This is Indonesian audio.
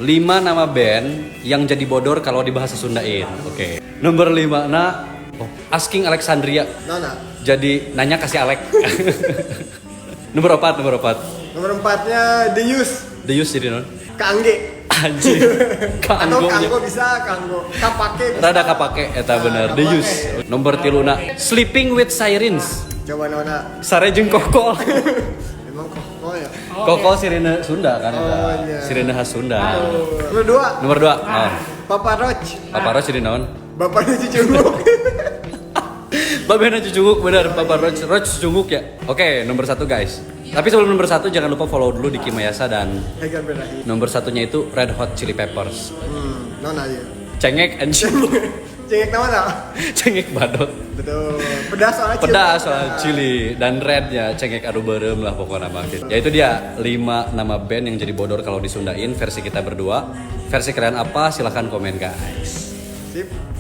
5 nama band yang jadi bodor kalau dibahasa Sundain. Oke. Nomor 5 Asking Alexandria. Nona. Jadi nanya kasih Alek. Nomor 4. Nomor 4-nya The Use. The Use jadi non. Kangge. Anjir. Atau Kanggo bisa, Kanggo. Kapake bisa. Rada kapake eta bener. The Use. Nomor 3 Sleeping with Sirens. Coba Nona. Sare jeung Kokol. Emang kok ya? Kokol sirine Sunda kan eta. iya. Sirine khas Sunda. Nomor 2. Papa Roach. Papa Roach jadi naon? Bapaknya Cicunguk. Babena Cucunguk bener, Papa Roach Cucunguk ya. Oke, nomor 1 guys. Tapi sebelum nomor 1 jangan lupa follow dulu Diki Mayasa dan Egan Berahi. nomor 1-nya itu Red Hot Chili Peppers. Nona aja. Cengek anjing. Cengek nama. Cengek badot. Betul. Pedas soalnya chili. Pedas soal chili dan rednya cengek adu berem lah pokoknya mah gitu. Ya itu dia 5 nama band yang jadi bodor kalau disundain versi kita berdua. Versi kalian apa? Silahkan komen guys. Sip.